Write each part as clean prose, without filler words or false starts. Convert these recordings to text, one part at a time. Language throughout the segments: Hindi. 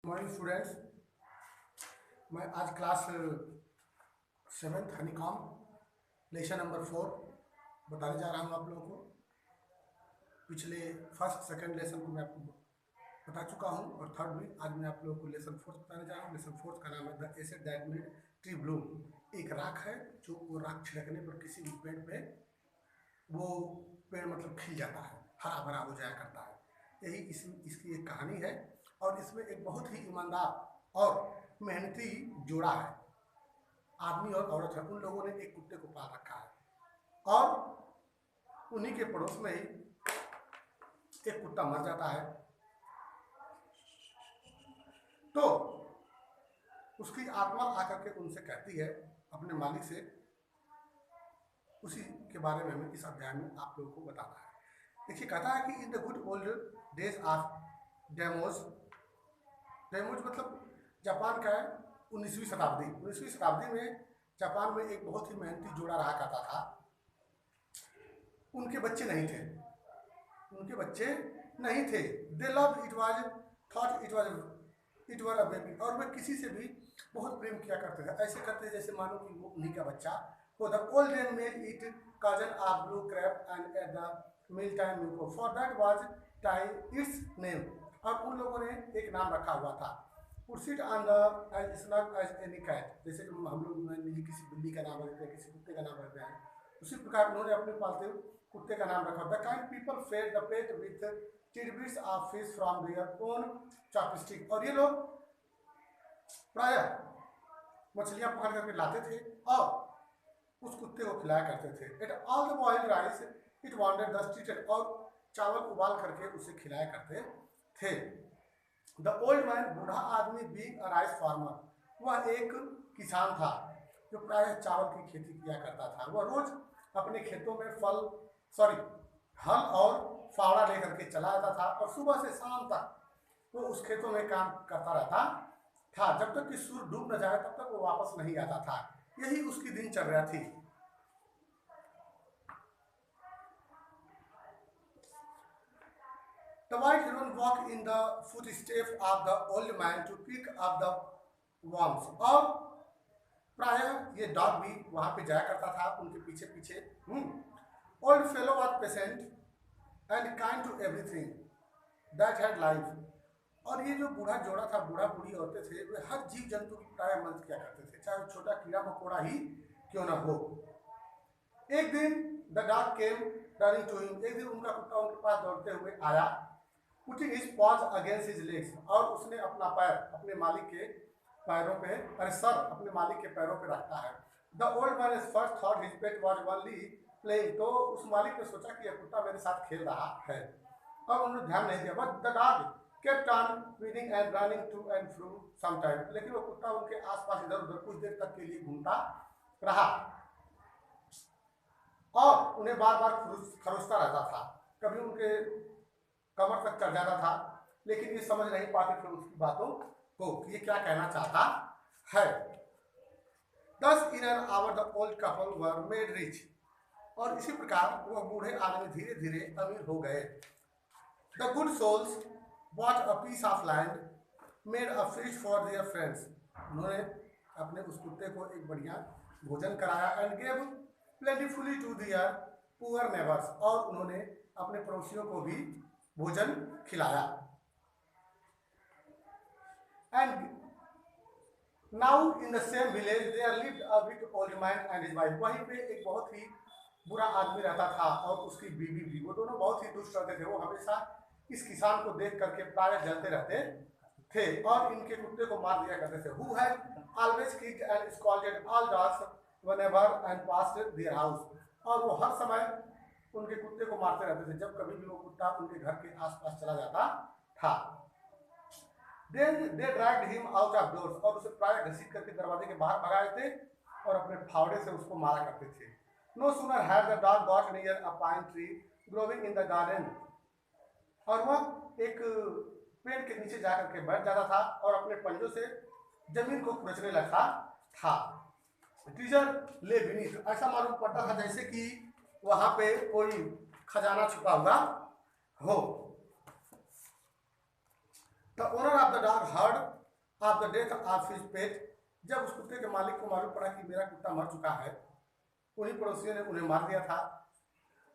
मॉर्निंग स्टूडेंट्स, मैं आज class 7th honeycomb lesson number 4 बताने जा रहा हूँ आप लोगों को। पिछले फर्स्ट सेकंड लेसन को मैं आपको बता चुका हूँ और थर्ड भी आज मैं आप लोगों को लेसन 4 बताने जा रहा हूँ। लेसन 4 का नाम है the acid that made tree Bloom. एक राख है जो वो राख छिड़कने पर किसी भी पेड़ पे वो पेड़ मतलब खिल जाता है, हरा भरा हो जाया करता है। यही इसकी एक कहानी है और इसमें एक बहुत ही ईमानदार और मेहनती जोड़ा है, आदमी और औरत है। उन लोगों ने एक कुत्ते को पाल रखा है और उन्हीं के पड़ोस में ही एक कुत्ता मर जाता है। तो उसकी आत्मा आकर के उनसे कहती है, अपने मालिक से, उसी के बारे में हमें इस अध्याय में आप लोगों को बताना है। देखिए, कहता है कि in the good old days of demos मतलब जापान का है 19वीं शताब्दी में जापान में एक बहुत ही मेहनती जोड़ा रहा करता था। उनके बच्चे नहीं थे। दे love it was thought it were a baby, और वे किसी से भी बहुत प्रेम किया करते थे। ऐसे करते जैसे मानो कि वो उन्हीं का बच्चा हो। The old den made it cousin of blue crab and at the meal time milko, for that was time its name, और उन लोगों ने एक नाम रखा हुआ था। Proceed on the as snug as any cat, जैसे कि हम लोग किसी बिल्ली का नाम रखते हैं, किसी कुत्ते का नाम रखते हैं, उसी प्रकार उन्होंने अपने पालतू कुत्ते का नाम रखा। The kind people fed the pet with tidbits of fish from their own chopstick, और ये लोग प्रायः मछलियां पकड़ करके लाते थे और उस कुत्ते को खिलाया करते थे। Ate all the boiled rice it wanted the streeted, और चावल उबाल करके उसे खिलाया करते थे। द ओल्ड मैन, बूढ़ा आदमी, बीइंग अ राइस फार्मर, वह एक किसान था जो प्रायः चावल की खेती किया करता था। वह रोज अपने खेतों में हल और फावड़ा लेकर के चला जाता था और सुबह से शाम तक वो उस खेतों में काम करता रहता था। जब तक कि सूर्य डूब न जाए तब तक वो वापस नहीं आता था। यही उसकी दिनचर्या थी। The white heron walked in the footsteps of the old man to pick up the worms, और प्रायः ये डॉग भी वहां पे जाया करता था उनके पीछे पीछे। Old fellow was patient and kind to everything that had life, और ये जो बूढ़ा जोड़ा था, बूढ़ा बूढ़ी औरतें थे, वे हर जीव जंतु की प्राय मदद किया करते थे, चाहे छोटा कीड़ा मकोड़ा ही क्यों ना हो। एक दिन the dog came running to him, एक दिन उनका कुत्ता उनके पास दौड़ते हुए आया। Putting his paws against his legs, और उसने अपना पैर अपने मालिक के पैरों पे, अपने मालिक के पैरों पे रखता है। The old man first thought his pet was only playing, तो उस मालिक ने सोचा कि यह कुत्ता मेरे साथ खेल रहा है और उन्होंने ध्यान नहीं दिया। But the dog kept on feeding and running to and fro sometime, लेकिन वो कुत्ता उनके आसपास इधर उधर कुछ देर तक के लिए घूमता रहा और उन्हें बार बार खरोचता रहता था। कभी उनके कमर तक चढ़ जाता था, लेकिन ये समझ नहीं पाते थे उसकी बातों को कि ये क्या कहना चाहता है। Thus in an hour the old couple were made rich, और इसी प्रकार वह बूढ़े आदमी धीरे धीरे अमीर हो गए। The good souls bought a piece of land, made a feast for their friends, उन्होंने अपने उस कुत्ते को एक बढ़िया भोजन कराया। and gave plentifully to their poor neighbors, और उन्होंने अपने पड़ोसियों को भी भोजन खिलाया। and now in the same village there lived a wicked old man and his wife, वहीं पे एक बहुत ही बुरा आदमी रहता था और उसकी बीवी भी। वो दोनों बहुत ही दुष्ट रहते थे। वो हमेशा इस किसान को देख करके प्राय जलते रहते थे और इनके कुत्ते को मार दिया करते थे। Who had always kicked and scolded all dogs whenever and passed their house, और वो हर समय उनके कुत्ते को मारते रहते थे जब कभी भी वो कुत्ता उनके घर के आसपास चला जाता था। Then they dragged him out of doors, और उसे प्राय घसीट करके दरवाजे के बाहर भगाए थे और अपने फावड़े से उसको मारा करते थे। No sooner had the dog got near a pine tree growing in the garden, और वह एक पेड़ के नीचे जाकर के बैठ जाता था और अपने पंजों से जमीन को खुरचने लगता था। ट्रेजर ले बीनीथ, ऐसा मालूम पड़ता था जैसे कि वहां पे कोई खजाना छुपा हुआ हो। The owner of the dog heard of the death of his pet, जब उस कुत्ते के मालिक को मालूम पड़ा कि मेरा कुत्ता मर चुका है, उन्हीं पड़ोसियों ने उन्हें मार दिया था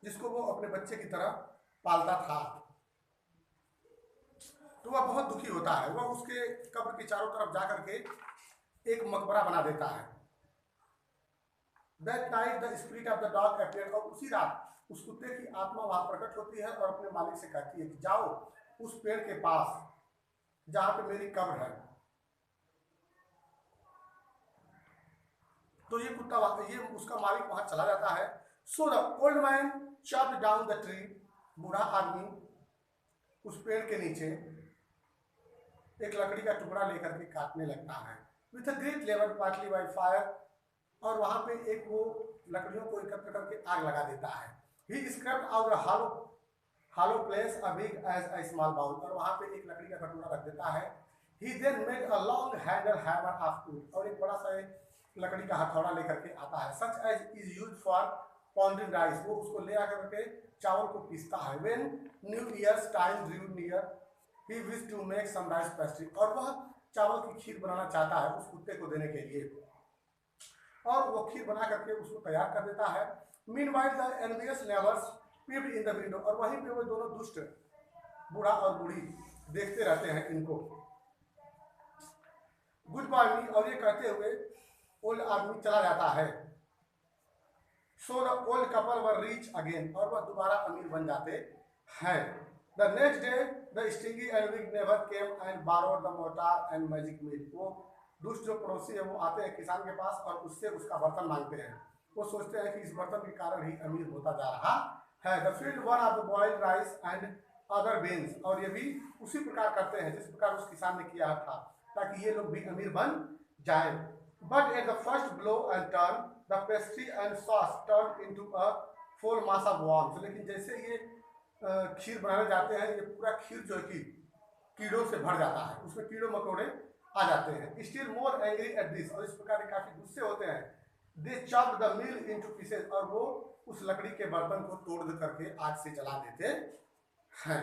जिसको वो अपने बच्चे की तरह पालता था, तो वह बहुत दुखी होता है। वह उसके कब्र के चारों तरफ जाकर के एक मकबरा बना देता है। That night the spirit of the dog appeared, और उसी रात उस कुत्ते की आत्मा वहां प्रकट होती है और अपने मालिक से कहती है कि जाओ उस पेड़ के पास जहां पे मेरी कब्र है। तो ये उसका मालिक वहां चला जाता है। So the old man chopped down the tree, बूढ़ा आदमी उस पेड़ के नीचे एक लकड़ी का टुकड़ा लेकर के काटने लगता है। With a great labour partly by fire, और वहां पे एक वो लकड़ियों को एकत्र करके आग लगा देता है। He scraped out the hollow place a big as a small bowl, और वहां पे एक लकड़ी का टुकड़ा रख देता है। He then made a long handle hammer of wood, और एक बड़ा सा लकड़ी का हथौड़ा लेकर के आता है। Such as is used for pounding rice, वो उसको ले आकर के चावल को पीसता है। When New Year's time drew near, he wished to make some rice pastry, और वह चावल की खीर बनाना चाहता है उस कुत्ते को देने के लिए, और वो खीर बना करके उसको तैयार कर देता है। Meanwhile the envious neighbors peeped in the window, और वहीं पे वो दोनों दुष्ट बूढ़ा और बूढ़ी देखते रहते हैं इनको। गुड बाय, और ये कहते हुए ओल्ड आदमी चला जाता है। So the old couple were rich again, और वह दोबारा अमीर बन जाते हैं। The next day the stingy and big neighbour came and borrowed the mortar and magic mill, वो दुष्ट जो पड़ोसी है वो आते हैं किसान के पास और उससे उसका बर्तन मांगते हैं। वो सोचते हैं कि इस बर्तन के कारण ही अमीर होता जा रहा है। The field one of the boiled rice and other beans, और ये भी उसी प्रकार करते हैं जिस प्रकार उस किसान ने किया था, ताकि ये लोग भी अमीर बन जाएं। But at the first blow and turn the pastry and sauce turn into a full mass of worms, लेकिन जैसे ये खीर बनाने जाते हैं ये पूरा खीर जो है कि कीड़ों से भर जाता है, उसमें कीड़े मकोड़े आ जाते हैं। Still more angry at this, और इस प्रकार काफी गुस्से होते हैं। They chop the mill into pieces, और वो उस लकड़ी के बर्तन को तोड़ करके आग से जला देते हैं।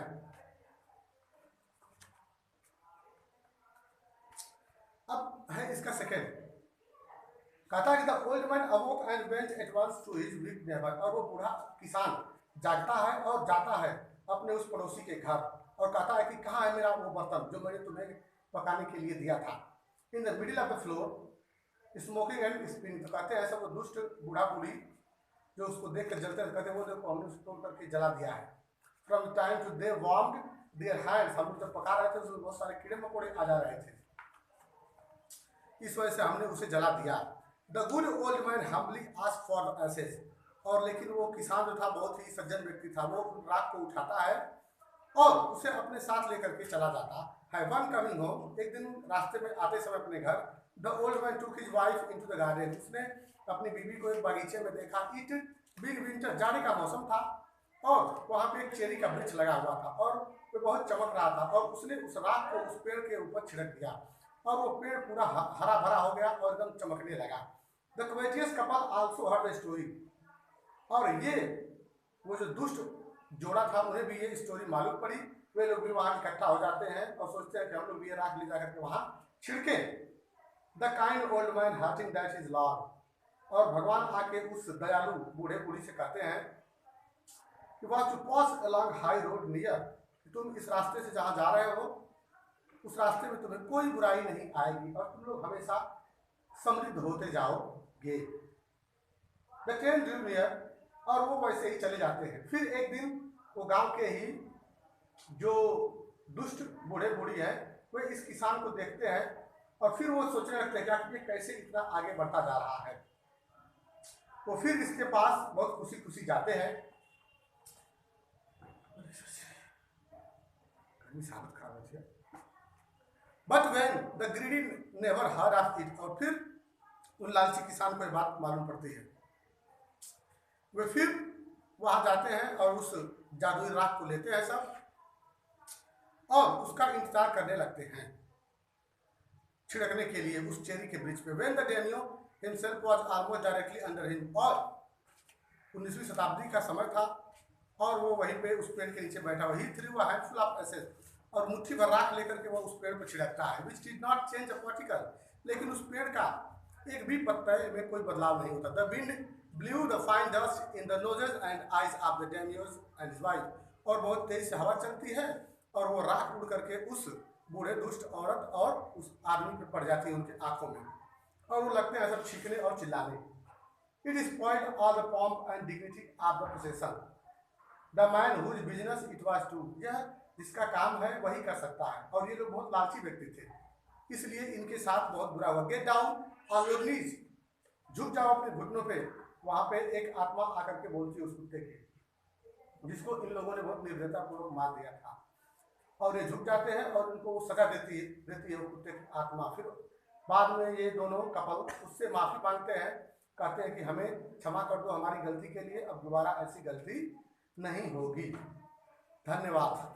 अब है इसका सेकेंड, कहता है कि the old man awoke and went at once to his weak neighbour, और वो बूढ़ा किसान जागता है और जाता है अपने उस पड़ोसी के घर और कहता है कि कहाँ है मेरा वो बर्तन जो मैंने तुम्हें पकाने के लिए दिया था। In the middle of the floor smoking and spinning, तो कहते हैं सब वो दुष्ट बूढ़ा बूढ़ी जो उसको देख कर जलते हैं, कहते हैं वो देखो हमने उसको तोड़ करके जला दिया है। From time to they warmed their hands, हम लोग जब पका रहे थे उसमें बहुत सारे कीड़े मकोड़े आ जा रहे थे, इस वजह से हमने उसे जला दिया। The good old man humbly asked for the ashes, और लेकिन वो किसान जो था बहुत ही सज्जन व्यक्ति था, वो राख को उठाता है और उसे अपने साथ लेकर के चला जाता है। वन कमिंग होम, एक दिन रास्ते में आते समय अपने घर, the old man took his wife into the garden, उसने अपनी बीवी को एक बगीचे में देखा। इट बिग विंटर, जाड़े का मौसम था और वहाँ पे एक चेरी का वृक्ष लगा हुआ था और वो बहुत चमक रहा था, और उसने उस राख को उस पेड़ के ऊपर छिड़क दिया और वो पेड़ पूरा हरा भरा हो गया और एकदम चमकने लगा। The covetous couple also heard the story, और ये वो जो दुष्ट जोड़ा था उन्हें भी ये स्टोरी मालूम पड़ी। वे लोग भी वहाँ इकट्ठा हो जाते हैं और सोचते हैं कि हम लोग भी ये राख ले जाकर के वहाँ छिड़के। The kind old man hurting that is Lord, और भगवान आके उस दयालु बूढ़े बूढ़ी से कहते हैं कि was to pass along high road near, तुम इस रास्ते से जहाँ जा रहे हो उस रास्ते में तुम्हें कोई बुराई नहीं आएगी और तुम लोग हमेशा समृद्ध होते जाओगे। द ट्रेन ड्रू नियर, और वो वैसे ही चले जाते हैं। फिर एक दिन वो गांव के ही जो दुष्ट बूढ़े बूढ़ी हैं वे इस किसान को देखते हैं और फिर वो सोचने लगते हैं कि ये कैसे इतना आगे बढ़ता जा रहा है। वो फिर इसके पास बहुत खुशी खुशी जाते हैं। But when the greedy never heard of it, और फिर उन लालची किसान को ये बात मालूम पड़ती है। वे फिर वहां जाते हैं और उस जादुई राख को लेते हैं सब और उसका इंतजार करने लगते हैं छिड़कने के लिए उस चेरी के ब्रिज पे। When the daimyo himself was almost directly under him, और 19वीं शताब्दी का समय था और वो वहीं पे उस पेड़ के नीचे बैठा हुआ। He threw a handful of ashes, और मुट्ठी भर राख लेकर के वह उस पेड़ पर छिड़कता है, which did not change a particle, लेकिन उस पेड़ का एक भी पत्ते में कोई बदलाव नहीं होता। The wind blew the fine dust in the noses and eyes of the daimyos and his wife, और बहुत तेज से हवा चलती है और वो राख उड़ करके उस बूढ़े दुष्ट औरत और उस आदमी पे पड़ जाती है उनकी आंखों में, और वो लगते हैं सब छींकने और चिल्लाने। It spoiled all the pomp and dignity of the possession. The man whose business it was to, यह जिसका काम है वही कर सकता है, और ये लोग बहुत लालची व्यक्ति थे, इसलिए इनके साथ बहुत बुरा हुआ। Get down on your knees, झुक जाओ अपने घुटनों पे। वहां पे एक आत्मा आकर के बोलती है उस कुत्ते के, जिसको इन लोगों ने बहुत निर्दयता पूर्वक मार दिया था, और ये झुक जाते हैं और उनको वो सजा देती है वो कुत्ते की आत्मा। फिर बाद में ये दोनों कपल उससे माफी मांगते हैं, कहते हैं कि हमें क्षमा कर दो हमारी गलती के लिए, अब दोबारा ऐसी गलती नहीं होगी। धन्यवाद।